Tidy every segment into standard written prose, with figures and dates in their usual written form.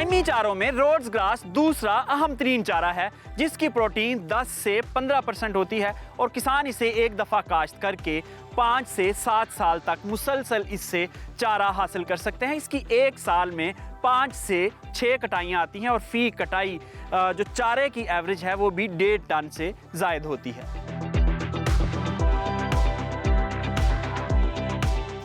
दायमी चारों में roads grass दूसरा अहम तरीन चारा है, जिसकी प्रोटीन 10 से 15% होती है और किसान इसे एक दफ़ा काश्त करके 5 से 7 साल तक मुसलसल इससे चारा हासिल कर सकते हैं। इसकी एक साल में 5 से 6 कटाइयाँ आती हैं और फी कटाई जो चारे की एवरेज है वो भी 1.5 टन से ज़ायद होती है।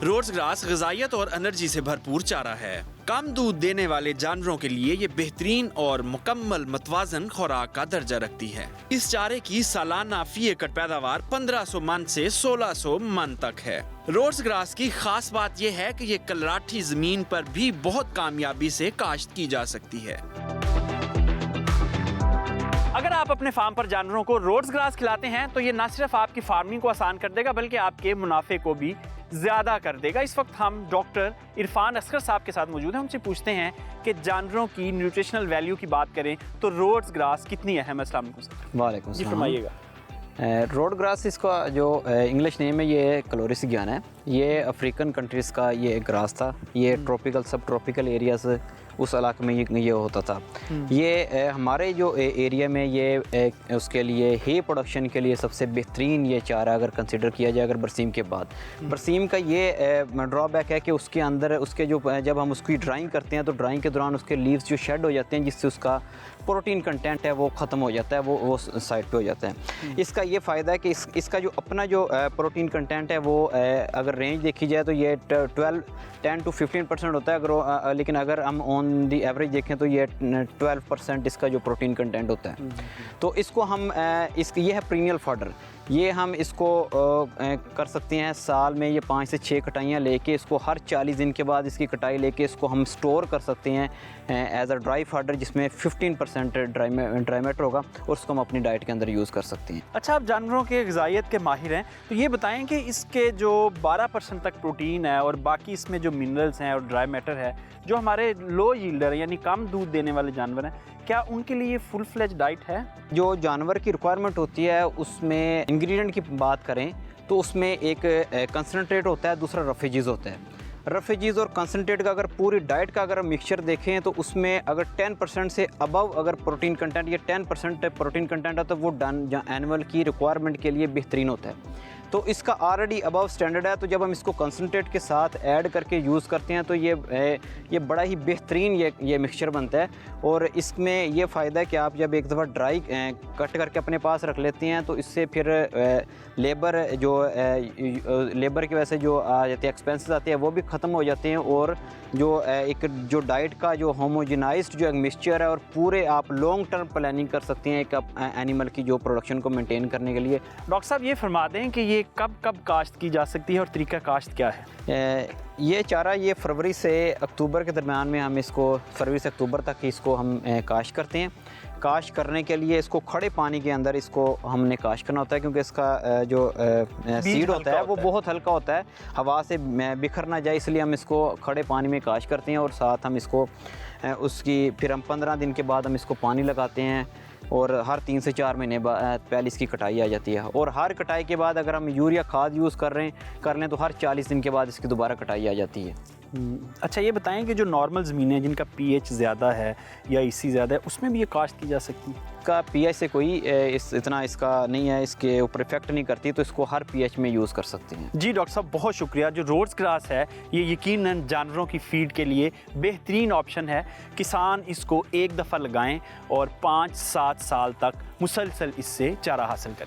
रोड्स ग्रास ग़िज़ाइयत और एनर्जी से भरपूर चारा है। कम दूध देने वाले जानवरों के लिए ये बेहतरीन और मुकम्मल मतवाजन खुराक का दर्जा रखती है। इस चारे की सालाना फी एकड़ पैदावार 1500 मन से 1600 मन तक है। रोड्स ग्रास की खास बात यह है कि ये कलराठी जमीन पर भी बहुत कामयाबी से काश्त की जा सकती है। अगर आप अपने फार्म पर जानवरों को रोड्स ग्रास खिलाते हैं तो ये न सिर्फ आपकी फार्मिंग को आसान कर देगा बल्कि आपके मुनाफे को भी ज़्यादा कर देगा। इस वक्त हम डॉक्टर इरफान असगर साहब के साथ मौजूद हैं। उनसे पूछते हैं कि जानवरों की न्यूट्रिशनल वैल्यू की बात करें तो रोड्स ग्रास कितनी अहम है। अस्सलाम वालेकुम सर। वालेकुम जी सलाम। फरमाइएगा। रोड ग्रास इसका जो इंग्लिश नेम है ये क्लोरिस गियान है। ये अफ्रीकन कंट्रीज़ का ये एक ग्रास था। ये ट्रॉपिकल सब ट्रॉपिकल एरियाज़ उस इलाके में ये होता था। ये हमारे जो एरिया में ये उसके लिए हे प्रोडक्शन के लिए सबसे बेहतरीन ये चारा अगर कंसिडर किया जाए अगर बरसीम के बाद। बरसीम का ये ड्रॉबैक है कि उसके अंदर उसके जो जब हम उसकी ड्राइंग करते हैं तो ड्राइंग के दौरान उसके लीव्स जो शेड हो जाते हैं जिससे उसका प्रोटीन कंटेंट है वो ख़त्म हो जाता है, वो साइड पे हो जाता है। इसका ये फ़ायदा है कि इसका जो अपना जो प्रोटीन कंटेंट है वो अगर रेंज देखी जाए तो ये 10 to 15% होता है। अगर लेकिन अगर हम ऑन दी एवरेज देखें तो ये 12% इसका जो प्रोटीन कंटेंट होता है। तो इसको हम ये है प्रीनियल फॉडर। ये हम इसको कर सकते हैं साल में ये 5 से 6 कटाइयाँ लेके इसको हर 40 दिन के बाद इसकी कटाई लेके इसको हम स्टोर कर सकते हैं एज अ ड्राई फॉडर जिसमें 15% ड्राई मैटर होगा और उसको हम अपनी डाइट के अंदर यूज़ कर सकते हैं। अच्छा, आप जानवरों के ग़िज़ाइयत के माहिर हैं तो ये बताएं कि इसके जो 12% तक प्रोटीन है और बाकी इसमें जो मिनरल्स हैं और ड्राई मैटर है जो हमारे लो यील्डर यानी कम दूध देने वाले जानवर हैं, क्या उनके लिए फुल फ्लेज डाइट है? जो जानवर की रिक्वायरमेंट होती है उसमें इंग्रेडिएंट की बात करें तो उसमें एक कंसनट्रेट होता है, दूसरा रफेजीज होता है। रफेजीज और कंसनट्रेट का अगर पूरी डाइट का अगर मिक्सचर देखें तो उसमें अगर 10% से अबव अगर प्रोटीन कंटेंट या 10% प्रोटीन कंटेंट है तो वो एनिमल की रिक्वायरमेंट के लिए बेहतरीन होता है। तो इसका ऑलरेडी अबव स्टैंडर्ड है। तो जब हम इसको कंसनट्रेट के साथ ऐड करके यूज़ करते हैं तो ये बड़ा ही बेहतरीन ये मिक्सचर बनता है। और इसमें ये फ़ायदा है कि आप जब एक दफ़ा ड्राई कट करके अपने पास रख लेते हैं तो इससे फिर लेबर की वजह से जो आ जाती है एक्सपेंसेस आते हैं वो भी ख़त्म हो जाते हैं और जो डाइट का जो होमोजेनाइज्ड जो एक मिक्सचर है और पूरे आप लॉन्ग टर्म प्लानिंग कर सकते हैं एक एनिमल की जो प्रोडक्शन को मेंटेन करने के लिए। डॉक्टर साहब ये फरमा दें कि ये कब काश्त की जा सकती है और तरीका काश्त क्या है? ये चारा ये फरवरी से अक्टूबर के दरमियान में हम इसको फरवरी से अक्टूबर तक इसको हम काश्त करते हैं। काश्त करने के लिए इसको खड़े पानी के अंदर इसको हमने काश्त करना होता है क्योंकि इसका जो सीड होता है वो बहुत हल्का होता है, हवा से बिखर ना जाए, इसलिए हम इसको खड़े पानी में काश्त करते हैं। और साथ हम इसको फिर हम 15 दिन के बाद हम इसको पानी लगाते हैं और हर 3 से 4 महीने पहले इसकी कटाई आ जाती है। और हर कटाई के बाद अगर हम यूरिया खाद यूज़ कर लें तो हर 40 दिन के बाद इसकी दोबारा कटाई आ जाती है। अच्छा, ये बताएं कि जो नॉर्मल ज़मीनें हैं जिनका पीएच ज़्यादा है या इसी ज़्यादा है उसमें भी ये काश्त की जा सकती है? इसका पीएच से कोई इतना इसका नहीं है, इसके ऊपर इफेक्ट नहीं करती, तो इसको हर पीएच में यूज़ कर सकते हैं। जी डॉक्टर साहब, बहुत शुक्रिया। जो रोड्स ग्रास है ये यकीनन जानवरों की फीड के लिए बेहतरीन ऑप्शन है। किसान इसको एक दफ़ा लगाएं और 5-7 साल तक मुसलसल इससे चारा हासिल करें।